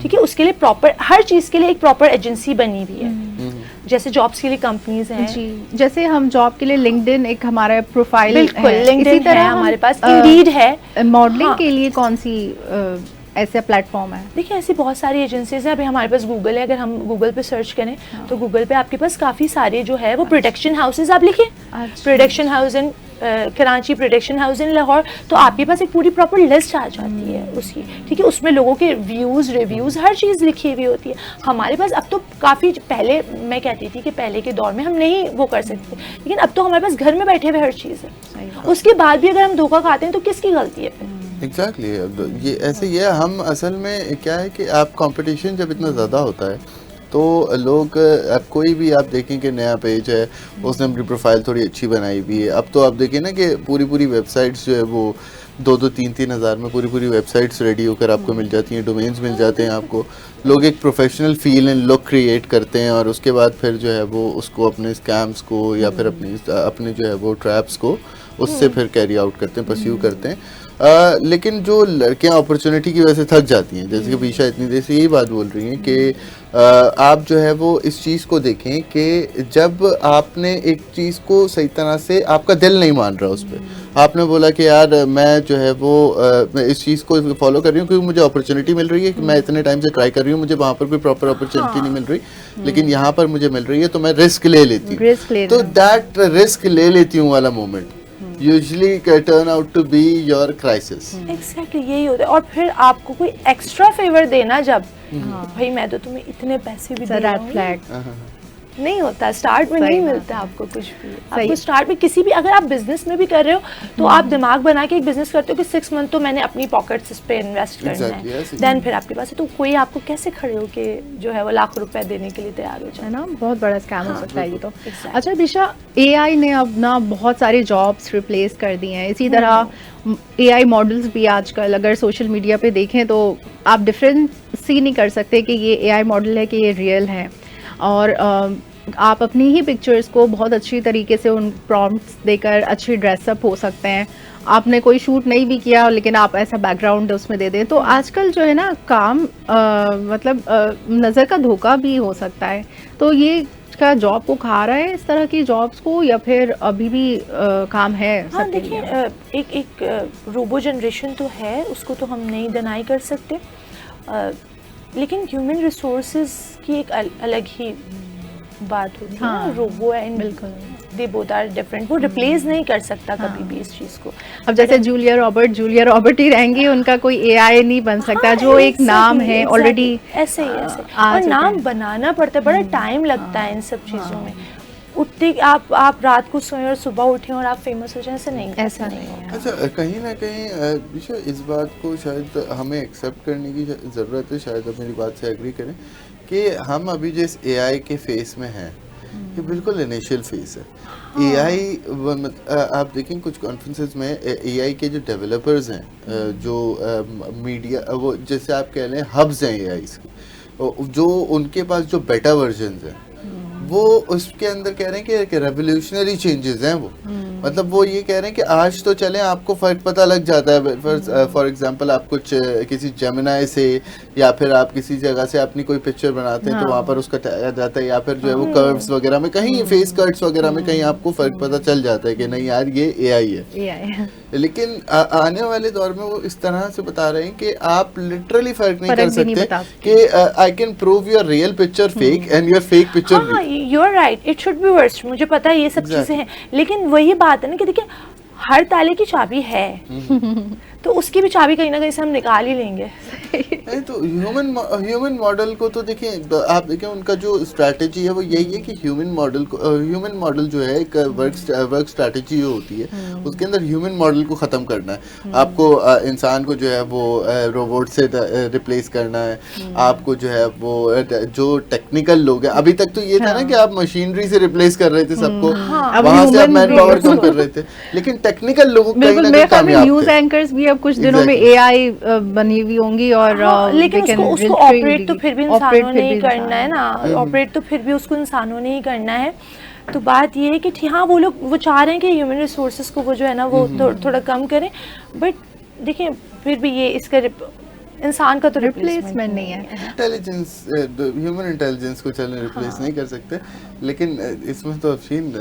ठीक है, उसके लिए प्रॉपर, हर चीज़ के लिए एक प्रॉपर एजेंसी बनी हुई है। जैसे जॉब्स के लिए कंपनीज हैं जी, जैसे हम जॉब के लिए लिंक्डइन एक हमारा प्रोफाइल, बिल्कुल लिंक्डइन इसी तरह हमारे पास इंडीड है। मॉडलिंग के लिए कौन सी ऐसा प्लेटफॉर्म है? देखिए, ऐसी बहुत सारी एजेंसीज हैं। अभी हमारे पास गूगल है, अगर हम गूगल पे सर्च करें तो गूगल पे आपके पास काफ़ी सारे जो है वो प्रोडक्शन हाउसेज, आप लिखें production house in Karachi, production house in Lahore, तो आपके पास एक पूरी प्रॉपर लिस्ट आ जाती है उसकी। ठीक है, उसमें लोगों के व्यूज़, रिव्यूज़, हर चीज़ लिखी हुई होती है। हमारे पास अब तो काफ़ी, पहले मैं कहती थी कि पहले के दौर में हम नहीं वो कर सकते, लेकिन अब तो हमारे पास घर में बैठे हुए हर चीज़ है। उसके बाद भी अगर हम धोखा खाते हैं तो किसकी गलती है फिर? एग्जैक्टली ये ऐसे ही है। हम असल में क्या है कि आप कंपटीशन जब इतना ज़्यादा होता है तो लोग, अब कोई भी आप देखें कि नया पेज है, उसने अपनी प्रोफाइल थोड़ी अच्छी बनाई हुई है। अब तो आप देखें ना कि पूरी वेबसाइट्स जो है वो 2-3 हज़ार में पूरी वेबसाइट्स रेडी होकर आपको मिल जाती हैं, डोमेन्स मिल जाते हैं आपको। लोग एक professional feel and look create करते हैं और उसके बाद फिर जो है वो उसको अपने स्कैम्स को या फिर अपने जो है वो ट्रैप्स को उससे फिर कैरी आउट करते हैं, परस्यू करते हैं। लेकिन जो लड़कियां अपॉर्चुनिटी की वजह से थक जाती हैं, जैसे कि पीछा इतनी देर से यही बात बोल रही हैं कि आप जो है वो इस चीज़ को देखें कि जब आपने एक चीज़ को सही तरह से, आपका दिल नहीं मान रहा उस पर, आपने बोला कि यार मैं जो है वो मैं इस चीज़ को फॉलो कर रही हूँ क्योंकि मुझे अपॉर्चुनिटी मिल रही है, कि मैं इतने टाइम से ट्राई कर रही हूँ, मुझे वहाँ पर कोई प्रॉपर अपॉर्चुनिटी नहीं मिल रही, लेकिन यहाँ पर मुझे मिल रही है तो मैं रिस्क ले लेती हूँ। तो दैट रिस्क ले लेती हूँ वाला moment usually turn out to be your crisis. Exactly यही होता है। और फिर आपको कोई एक्स्ट्रा फेवर देना, जब भाई मैं तो तुम्हें इतने पैसे भी दे रहा हूं, फ्लैग नहीं होता स्टार्ट में, नहीं मिलता आपको कुछ भी। आपको स्टार्ट में किसी भी, अगर आप बिजनेस में भी कर रहे हो तो आप दिमाग बना के एक बिजनेस करते हो कि 6 मंथ तो मैंने अपनी पॉकेट्स इस पे इन्वेस्ट करना है, देन फिर आपके पास है, तो कोई आपको कैसे खड़े हो के जो है वो लाख रुपए देने के लिए तैयार हो जाए, है ना? बहुत बड़ा स्कैम हो सकता है ये तो। अच्छा दिशा, एआई ने अब ना बहुत सारे जॉब्स रिप्लेस कर दिए हैं, इसी तरह एआई मॉडल्स भी आजकल अगर सोशल मीडिया पे देखें तो आप डिफरेंस ही नहीं कर सकते कि ये एआई मॉडल है कि ये रियल है। और आप अपनी ही पिक्चर्स को बहुत अच्छी तरीके से उन प्रॉम्प्ट्स देकर अच्छी ड्रेसअप हो सकते हैं। आपने कोई शूट नहीं भी किया लेकिन आप ऐसा बैकग्राउंड उसमें दे दें, तो आजकल जो है ना काम मतलब नज़र का धोखा भी हो सकता है। तो ये का जॉब को खा रहा है इस तरह की जॉब्स को, या फिर अभी भी काम है हाँ सबके देखिए, लिए? एक रोबो जनरेशन तो है, उसको तो हम नहीं डिनाई कर सकते, लेकिन ह्यूमन रिसोर्सेज की एक अलग ही बात होती है हाँ, ना। रोबो एंड बिल्कुल। दे बोथ आर डिफरेंट, वो रिप्लेस नहीं कर सकता कभी भी इस चीज़ को। अब जैसे जूलिया रॉबर्ट ही रहेंगी, उनका कोई एआई नहीं बन सकता, हाँ, जो एक नाम है exactly, ऑलरेडी ऐसे ही ऐसे, आ और चुके नाम हैं। बनाना पड़ता है, बड़ा टाइम लगता है इन सब चीज़ों में। उठते आप रात को सोएं और सुबह उठें और आप फेमस हो जाएं, ऐसा नहीं, ऐसा नहीं है। अच्छा, कहीं ना कहीं दिशा, इस बात को शायद हमें एक्सेप्ट करने की ज़रूरत है, शायद आप मेरी बात से एग्री करें कि हम अभी जिस एआई के फेस में हैं, ये बिल्कुल इनिशियल फेस है। एआई आप देखें कुछ कॉन्फ्रेंसेस में एआई के जो डेवलपर्स हैं, जो मीडिया, वो जैसे आप कह लें हब्स हैं एआई के, जो उनके पास जो बेटा वर्जन्स हैं, वो उसके अंदर कह रहे हैं कि रेवोल्यूशनरी चेंजेस हैं वो। मतलब वो ये कह रहे हैं कि आज तो चलें, आपको फ़र्क पता लग जाता है। फॉर एग्जांपल आप कुछ किसी जेमिनाई से या फिर आप किसी जगह से अपनी कोई पिक्चर बनाते हैं, तो वहाँ पर उसका टैग आ जाता है, या फिर जो है वो कर्व्स वगैरह में कहीं, फेस कट्स वगैरह में कहीं आपको फ़र्क पता चल जाता है कि नहीं यार ये एआई है। लेकिन आने वाले दौर में वो इस तरह से बता रहे हैं कि आप लिटरली फ़र्क नहीं कर सकते कि I can prove your real picture fake and your fake picture. You are right, it should be worst, मुझे पता है ये सब चीज़ें हैं, लेकिन वही बात है ना कि देखिए हर ताले की चाबी है, तो उसकी भी चाबी कहीं ना कहीं से हम निकाल ही लेंगे। नहीं तो ह्यूमन मॉडल को तो देखिए, आप देखें उनका जो स्ट्रैटेजी है वो यही है कि ह्यूमन मॉडल जो है एक वर्क स्ट्रैटेजी जो होती है, उसके अंदर ह्यूमन मॉडल को ख़त्म करना है। आपको इंसान को जो है वो रोबोट से रिप्लेस करना है। आपको जो है वो जो टेक्निकल लोग हैं, अभी तक तो ये था ना कि आप मशीनरी से रिप्लेस कर रहे थे सबको, वहाँ से आप मैन पावर कम कर रहे थे, लेकिन टेक्निकल लोगों को कहीं ना कहीं कामयाब थे। न्यूज़ एंकर्स भी अब कुछ दिनों में एआई बनी हुई होंगी, और लेकिन उसको ऑपरेट तो फिर भी इंसानों ने ही करना है ना, ऑपरेट तो फिर भी उसको इंसानों ने ही करना है। तो बात ये है कि हाँ, वो लोग वो चाह रहे हैं कि ह्यूमन रिसोर्सेज को वो जो है ना वो थोड़ा कम करें, बट देखिए फिर भी ये इसका इंसान का तो रिप्लेसमेंट नहीं है। इंटेलिजेंस, ह्यूमन इंटेलिजेंस को चलने रिप्लेस नहीं कर सकते, लेकिन इसमें तो अफशीन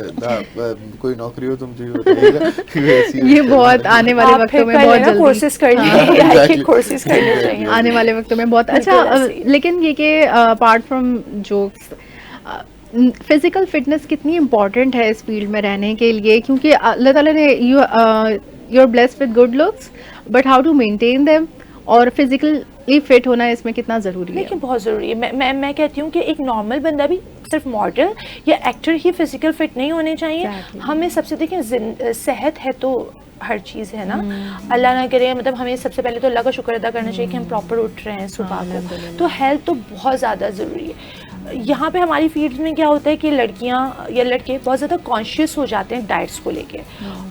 कोई नौकरी हो तुम जो बताइएगा। ये बहुत आने वाले वक्तों में बहुत जल्दी कोर्सेज करने कोर्सेज करने चाहिए आने वाले वक्तों में बहुत अच्छा। लेकिन ये कि apart from jokes, physical fitness कितनी इम्पोर्टेंट है इस फील्ड में रहने के लिए, क्योंकि अल्लाह ताला ने you are blessed with good looks, but how to maintain them, और फिजिकली फिट होना इसमें कितना ज़रूरी है? देखिए बहुत ज़रूरी है। मैं कहती हूँ कि एक नॉर्मल बंदा भी, सिर्फ मॉडल या एक्टर ही फिजिकल फिट नहीं होने चाहिए। हमें सबसे देखिए सेहत है तो हर चीज़ है ना, अल्लाह ना करे, मतलब हमें सबसे पहले तो अल्लाह का शुक्र अदा करना चाहिए कि हम प्रॉपर उठ रहे हैं सुबह को, तो हेल्थ तो बहुत ज़्यादा ज़रूरी है। यहाँ पे हमारी फील्ड में क्या होता है कि लड़कियाँ या लड़के बहुत ज़्यादा कॉन्शियस हो जाते हैं डाइट्स को लेके,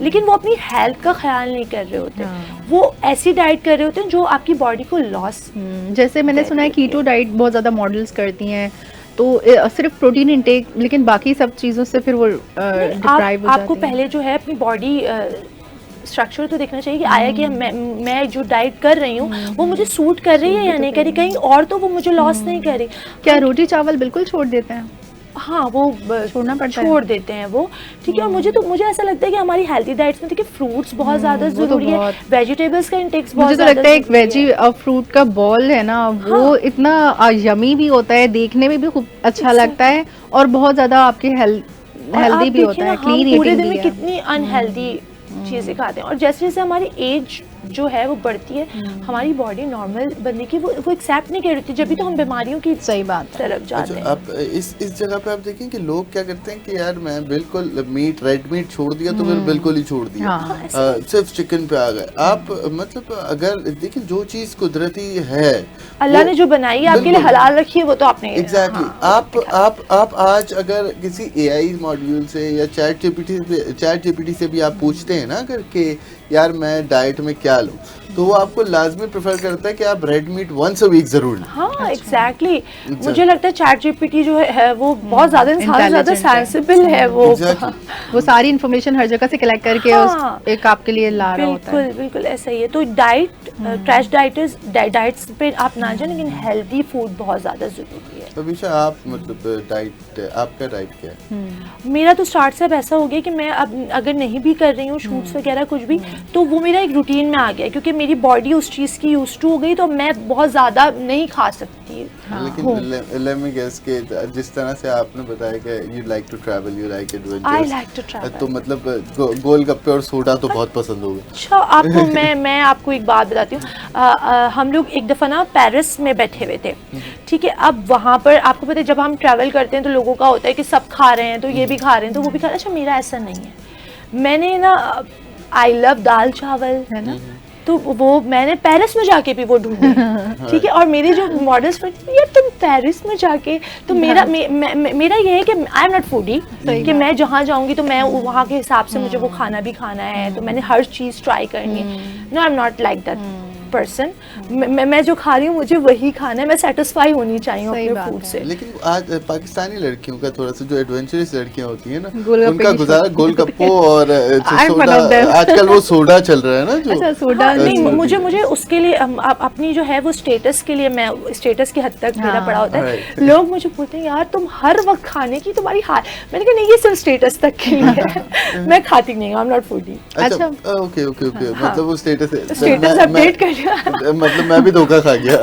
लेकिन वो अपनी हेल्थ का ख्याल नहीं कर रहे होते। वो ऐसी डाइट कर रहे होते हैं जो आपकी बॉडी को लॉस, जैसे मैंने सुना है कीटो डाइट बहुत ज़्यादा मॉडल्स करती हैं, तो सिर्फ प्रोटीन इंटेक, लेकिन बाकी सब चीज़ों से फिर वो डिप्राइव हो जाती आपको पहले जो है अपनी बॉडी स्ट्रक्चर तो देखना चाहिए कि आया कि मैं जो डाइट कर रही हूँ वो मुझे सूट कर रही है या नहीं कर रही, कहीं और तो वो मुझे लॉस नहीं कर रही। क्या रोटी चावल बिल्कुल छोड़ देते हैं? हाँ, वो छोड़ना पड़ता छोड़ देते हैं वो, ठीक है। और मुझे ऐसा लगता है कि हमारी हेल्थी डाइट्स में देखिए फ्रूट्स बहुत ज़्यादा ज़रूरी है, वेजिटेबल्स का इंटेक्स बहुत ज़्यादा। मुझे तो लगता है एक वेजी फ्रूट का बॉल है ना, वो इतना यमी भी होता है, देखने में भी खूब अच्छा लगता है, और बहुत ज़्यादा आपके हेल्दी भी होता है, क्लीन ईटिंग पूरे दिन भी में है। कितनी अनहेल्दी चीज़ें खाते हैं, और जैसे जैसे हमारी एज जो है वो बढ़ती है, हमारी बॉडी नॉर्मल बनने की वो एक्सेप्ट नहीं कर रही थी, जब भी तो हम बीमारियों की सही बात तरफ जाते हैं। आप इस जगह पे आप देखें कि लोग क्या करते हैं कि यार मैं बिल्कुल रेड मीट छोड़ दिया तो फिर बिल्कुल ही छोड़ दिया, सिर्फ चिकन पे आ गए आप। मतलब अगर देखिए जो चीज़ कुदरती है, अल्लाह ने जो बनाई है आपके लिए हलाल रखी है, वो तो आपने एग्जैक्टली। आप आज अगर किसी एआई मॉड्यूल से या चैट जीपीटी से भी आप पूछते हैं ना अगर कि यार मैं डाइट में क्या लूँ, तो वो आपको लाजमी प्रेफर करता है कि आप red meat once a week जरूर लें। हाँ एग्जैक्टली। मुझे लगता है चैट जीपीटी जो है वो बहुत ज़्यादा इंसान से ज़्यादा सेंसिबल है, वो सारी इन्फॉर्मेशन हर जगह से कलेक्ट करके एक आपके लिए ला रहा होता है। बिल्कुल ऐसा ही है। तो डाइट ट्रैश डाइट्स पे आप ना जाए, लेकिन हेल्दी फूड बहुत ज़्यादा ज़रूरी है। है। तो अभिषा आप मतलब डाइट, आपका डाइट क्या है? मेरा तो स्टार्ट से अब ऐसा हो गया कि मैं अब अगर नहीं भी कर रही हूँ शूट्स वगैरह कुछ भी, तो वो मेरा एक रूटीन में आ गया क्योंकि मेरी बॉडी उस चीज़ की यूज टू हो गई, तो मैं बहुत ज़्यादा नहीं खा सकती। लेकिन लेट मी गेस के जिस तरह से आपने बताया कि you like to travel, you like adventures, I like to travel, तो मतलब गोलगप्पे और सोडा तो बहुत पसंद होगा। अच्छा, आपको मैं आपको एक बात बताती हूँ। हम लोग एक दफ़ा ना पेरिस में बैठे हुए थे, ठीक है। अब वहाँ पर आपको पता है जब हम ट्रैवल करते हैं तो लोगों का होता है कि सब खा रहे हैं तो ये भी खा रहे हैं तो वो भी खा रहे हैं। अच्छा, मेरा ऐसा नहीं है। मैंने ना आई लव दाल चावल, है ना, तो वो मैंने पेरिस में जाके भी वो ढूंढी, ठीक है। और मेरे जो मॉडल्स पर यार तुम पेरिस में जाके, तो मेरा मेरा ये है कि आई एम नॉट फूडी, कि मैं जहाँ जाऊँगी तो मैं वहाँ के हिसाब से मुझे वो खाना भी खाना है, तो मैंने हर चीज़ ट्राई करनी है। No, I am not like that person. मैं जो खा रही हूँ मुझे वही खाना है, मैं सेटिस्फाई होनी चाहिए अपने फूड से। लेकिन आज पाकिस्तानी लड़कियों का थोड़ा सा जो एडवेंचरस लड़कियां होती हैं ना, उनका गुजारा गोलगप्पो और सोडा, आजकल वो सोडा चल रहा है ना जो। अच्छा, सोडा नहीं, मुझे उसके लिए अपनी जो है वो स्टेटस के लिए, मैं स्टेटस की हद तक मेरा पड़ा होता है। लोग मुझे बोलते हैं यार तुम हर वक्त खाने की तुम्हारी हाल, मैंने कहा नहीं, ये सिर्फ स्टेटस तक के लिए मैं खाती नहीं हूँ, आई एम नॉट फूडी। अच्छा, ओके मतलब वो स्टेटस अपडेट कर, मतलब मैं भी धोखा खा गया।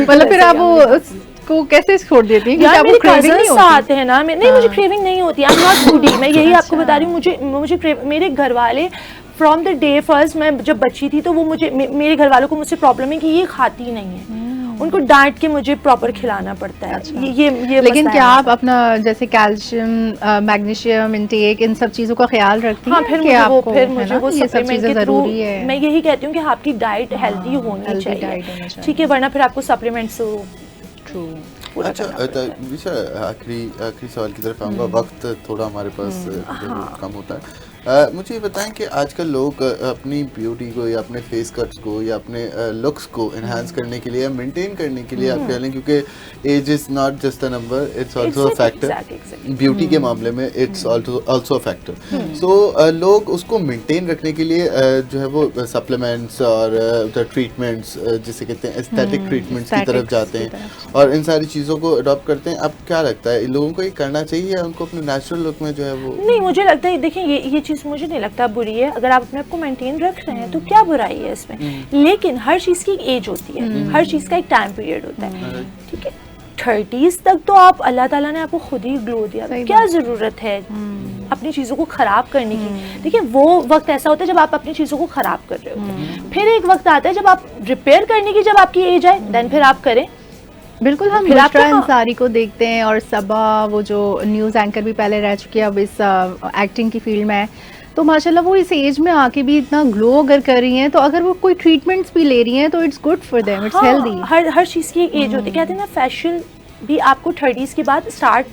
मतलब फिर आप को कैसे छोड़ देती हैं? यार मेरे कज़न्स आते हैं ना, नहीं मुझे क्रेविंग नहीं होती, आई एम नॉट फूडी। मैं यही आपको बता रही हूँ, मुझे मेरे घर वाले फ्रॉम द डे फर्स्ट, मैं जब बच्ची थी तो वो मेरे घर वालों को मुझसे प्रॉब्लम है कि ये खाती नहीं है, उनको डांट के मुझे प्रॉपर खिलाना पड़ता है। अच्छा। ये लेकिन क्या आप अपना जैसे कैल्शियम, मैग्नीशियम इंटेक, इन सब चीज़ों का ख्याल रखती हैं? हाँ, फिर मुझे वो सप्लीमेंट के थ्रू, मैं यही कहती हूँ कि आपकी डाइट हेल्दी होनी चाहिए, ठीक है, वरना फिर आपको सप्लीमेंट से अच्छा, आखिरी सवाल की तरफ आऊँगा, वक्त थोड़ा हमारे पास कम होता है। मुझे ये बताएं कि आजकल लोग अपनी ब्यूटी को या अपने फेस कट्स को या अपने लुक्स को इन्हांस करने के लिए या मेंटेन करने के लिए, आप कह लें, क्योंकि age is not just a number, it's also a factor. Beauty के मामले में it's also a factor. So लोग उसको मेंटेन रखने के लिए जो है वो सप्लीमेंट्स और ट्रीटमेंट्स, जिसे कहते हैं एस्थेटिक ट्रीटमेंट्स की तरफ जाते हैं और इन सारी चीज़ों को अडॉप्ट करते हैं। अब क्या लगता है, लोगों को ये करना चाहिए या उनको अपने नेचुरल लुक में जो है वो? नहीं, मुझे लगता है, देखिए ये चीज़ मुझे नहीं लगता बुरी है, अगर आप अपने आप को मेंटेन रख रहे हैं तो क्या बुराई है इसमें। लेकिन हर चीज़ की एक एज होती है, हर चीज़ का एक टाइम पीरियड होता है, ठीक है। 30s तक तो आप, अल्लाह ताला ने आपको खुद ही ग्लो दिया, क्या ज़रूरत है अपनी चीज़ों को ख़राब करने की। देखिए वो वक्त ऐसा होता है जब आप अपनी चीज़ों को ख़राब कर रहे होते हैं, फिर एक वक्त आता है जब आप रिपेयर करने की, जब आपकी एज आए, देन फिर आप करें। बिल्कुल, हम बुशरा अंसारी को देखते हैं और सबा, वो जो न्यूज़ एंकर भी पहले रह चुकी है, अब इस एक्टिंग की फील्ड में है, तो माशाल्लाह वो इस एज में आके भी इतना ग्लो अगर कर रही हैं, तो अगर वो कोई ट्रीटमेंट्स भी ले रही हैं तो it's good for them, it's healthy. हर चीज़ की एक एज होती है, कहते हैं ना फेशियल भी आपको 30s के बाद स्टार्ट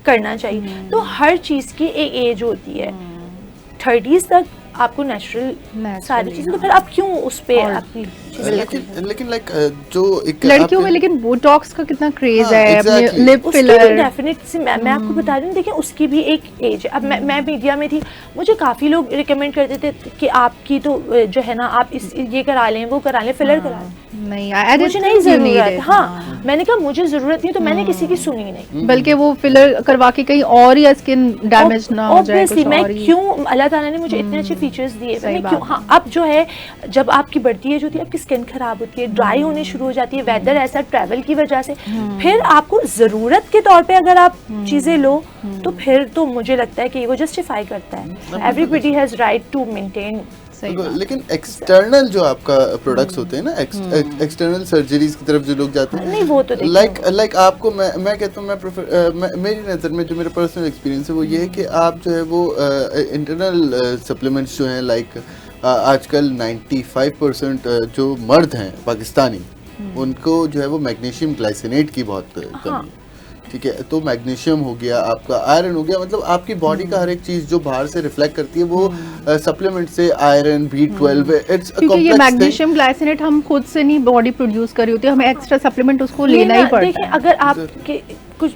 करना चाहिए, तो हर चीज़ की एक एज होती है। 30s तक आपको नेचुरल सारी चीज़ें, तो फिर आप क्यों उस पे अपनी लेकिन लाइक जो एक लड़कियों में, लेकिन बोटॉक्स का कितना क्रेज है, अपने लिप फिलर, डेफिनेटली मैं आपको बता रही हूँ, देखिए उसकी भी एक एज है। अब मैं मीडिया में थी, मुझे काफ़ी लोग रिकमेंड करते थे कि आपकी तो जो है ना, आप ये करा लें, वो करा लें, फिलर करा लें। नहीं, मुझे नहीं ज़रूरत, हाँ, मैंने कहा मुझे ज़रूरत नहीं, तो मैंने किसी की सुनी नहीं, बल्कि वो फिलर करवा के कहीं और या स्किन डैमेज ना हो जाए, कुछ मैं और ही। क्यों, अल्लाह ताला ने मुझे इतने अच्छे फीचर्स दिए, मैं क्यों, हाँ, अब जो है जब आपकी बढ़ती एज होती है, आपकी स्किन खराब होती है, ड्राई होने शुरू हो जाती है, वेदर ऐसा, ट्रैवल की वजह से, फिर आपको ज़रूरत के तौर पे अगर आप चीज़ें लो, तो फिर तो मुझे लगता है कि वो जस्टिफाई करता है। Everybody has right to maintain. लेकिन एक्सटर्नल जो आपका प्रोडक्ट्स होते हैं ना, एक्सटर्नल सर्जरीज की तरफ जो लोग जाते हैं, नहीं वो तो लाइक आपको मैं कहता हूँ, मेरी नज़र में जो मेरा पर्सनल एक्सपीरियंस है वो ये है कि आप जो है वो इंटरनल सप्लीमेंट्स जो हैं, लाइक आजकल 95% जो मर्द हैं पाकिस्तानी, उनको जो है वो मैग्नीशियम ग्लाइसिनेट की बहुत कमी है, ठीक है। तो मैग्नीशियम हो गया, आपका आयरन हो गया, मतलब आपकी बॉडी का हर एक चीज जो बाहर से रिफ्लेक्ट करती है वो सप्लीमेंट से, iron, B12, it's a complex. ये मैग्नीशियम ग्लाइसिनेट हम खुद से नहीं बॉडी प्रोड्यूस कर रही होती है, हमें एक्स्ट्रा सप्लीमेंट उसको लेना ही पड़ता है। देखिए अगर आपके कुछ,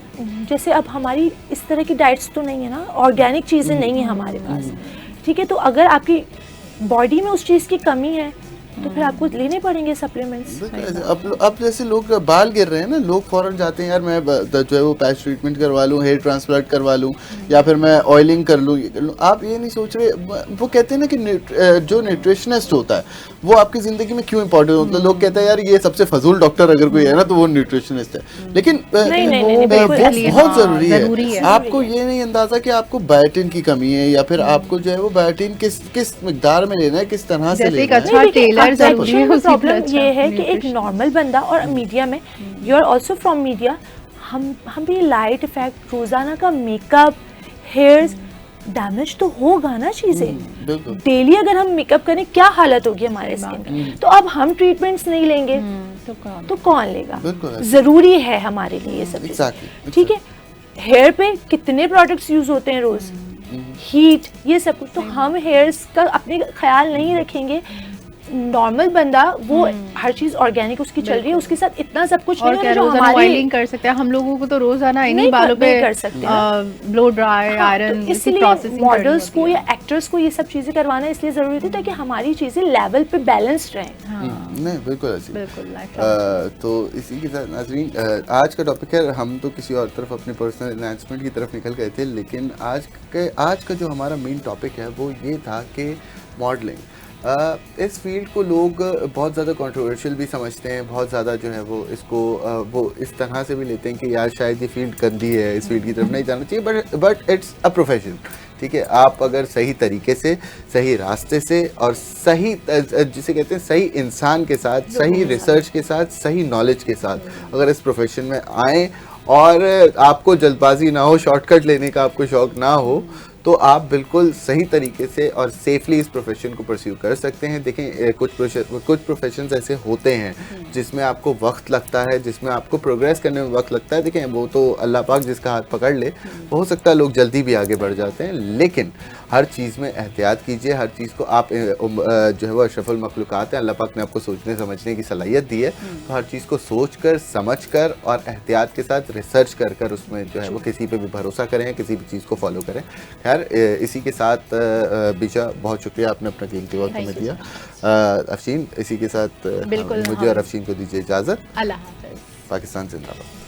जैसे अब हमारी इस तरह की डाइट्स तो नहीं है ना, ऑर्गेनिक चीज़ें नहीं है हमारे पास, ठीक है, तो अगर आपकी बॉडी में उस चीज़ की कमी है तो फिर आपको लेने पड़ेंगे सप्लीमेंट्स। अब जैसे लोग बाल गिर रहे हैं ना, लोग फौरन जाते हैं यार मैं जो है वो पैच ट्रीटमेंट करवा लूँ, हेयर ट्रांसप्लांट करवा लूँ, या फिर मैं ऑयलिंग कर लूँ, ये कर लूँ। आप ये नहीं सोच रहे, वो कहते हैं ना कि जो न्यूट्रिशनिस्ट होता है वो आपकी ज़िंदगी में क्यों इंपॉर्टेंट होता है। लोग कहते हैं यार ये सबसे फजूल डॉक्टर अगर कोई है ना तो वो न्यूट्रिशनिस्ट है, लेकिन वो बहुत ज़रूरी है। आपको ये नहीं अंदाज़ा कि आपको बायोटिन की कमी है, या फिर आपको जो है वो बायोटिन किस मिकदार में लेना है, किस तरह से लेना है। प्रॉब्लम ये है कि एक नॉर्मल बंदा और मीडिया में, you are also from media, हम भी लाइट इफेक्ट, रोजाना का मेकअप, हेयर्स, डैमेज तो होगा ना चीजें। डेली अगर हम मेकअप करें क्या हालत होगी हमारे स्किन की। तो अब हम ट्रीटमेंट्स नहीं लेंगे तो कौन लेगा। जरूरी है हमारे लिए ये सब चीजें, ठीक है। हेयर पे कितने प्रोडक्ट्स यूज होते हैं रोज, हीट, ये सब कुछ। तो हम हेयर्स का अपने ख्याल नहीं रखेंगे। नॉर्मल बंदा वो हर चीज ऑर्गेनिक उसकी चल रही है, उसके साथ इतना सब कुछ नहीं है जो हमारे ऑयलिंग कर सकते हैं। हम लोगों को तो रोजाना इन्हीं बालों पे कर सकते हैं, ब्लो ड्राई, आयरन, तो इसलिए मॉडल्स को या एक्टर्स को ये सब चीजें करवाना इसलिए जरूरी थी ताकि हमारी चीजें लेवल पे बैलेंस्ड रहें। नहीं बिल्कुल ऐसी। तो इसी के साथ नाज़रीन आज का टॉपिक है, हम तो किसी और तरफ अपने पर्सनल एनहांसमेंट की तरफ निकल गए थे, लेकिन आज का जो हमारा मेन टॉपिक है वो ये था कि मॉडलिंग। इस फील्ड को लोग बहुत ज़्यादा कंट्रोवर्शियल भी समझते हैं, बहुत ज़्यादा जो है वो इसको वो इस तरह से भी लेते हैं कि यार शायद ये फील्ड गंदी है, इस फील्ड की तरफ नहीं जाना चाहिए, बट इट्स अ प्रोफेशन। ठीक है, आप अगर सही तरीके से, सही रास्ते से और सही जिसे कहते हैं सही इंसान के साथ, सही रिसर्च के साथ, सही नॉलेज के साथ अगर इस प्रोफेशन में आएँ और आपको जल्दबाजी ना हो, शॉर्टकट लेने का आपको शौक़ ना हो, तो आप बिल्कुल सही तरीके से और सेफली इस प्रोफेशन को परस्यू कर सकते हैं। देखें कुछ प्रोफेशंस ऐसे होते हैं जिसमें आपको वक्त लगता है, जिसमें आपको प्रोग्रेस करने में वक्त लगता है। देखें वो तो अल्लाह पाक जिसका हाथ पकड़ ले, हो सकता है लोग जल्दी भी आगे बढ़ जाते हैं, लेकिन हर चीज़ में एहतियात कीजिए। हर चीज़ को आप जो है वो अशरफुल मखलूक़ात हैं, अल्लाह पाक ने आपको सोचने समझने की सलाहियत दी है, तो हर चीज़ को सोच कर, समझ कर और एहतियात के साथ रिसर्च कर उसमें जो है वो किसी पे भी भरोसा करें, किसी भी चीज़ को फॉलो करें। खैर इसी के साथ बिशा बहुत शुक्रिया, आपने अपना कीमती वक्त हमें दिया। अफशीन, इसी के साथ मुझे और अफशीन को दीजिए इजाज़त। अल्लाह हाफ़िज़। पाकिस्तान जिंदाबाद।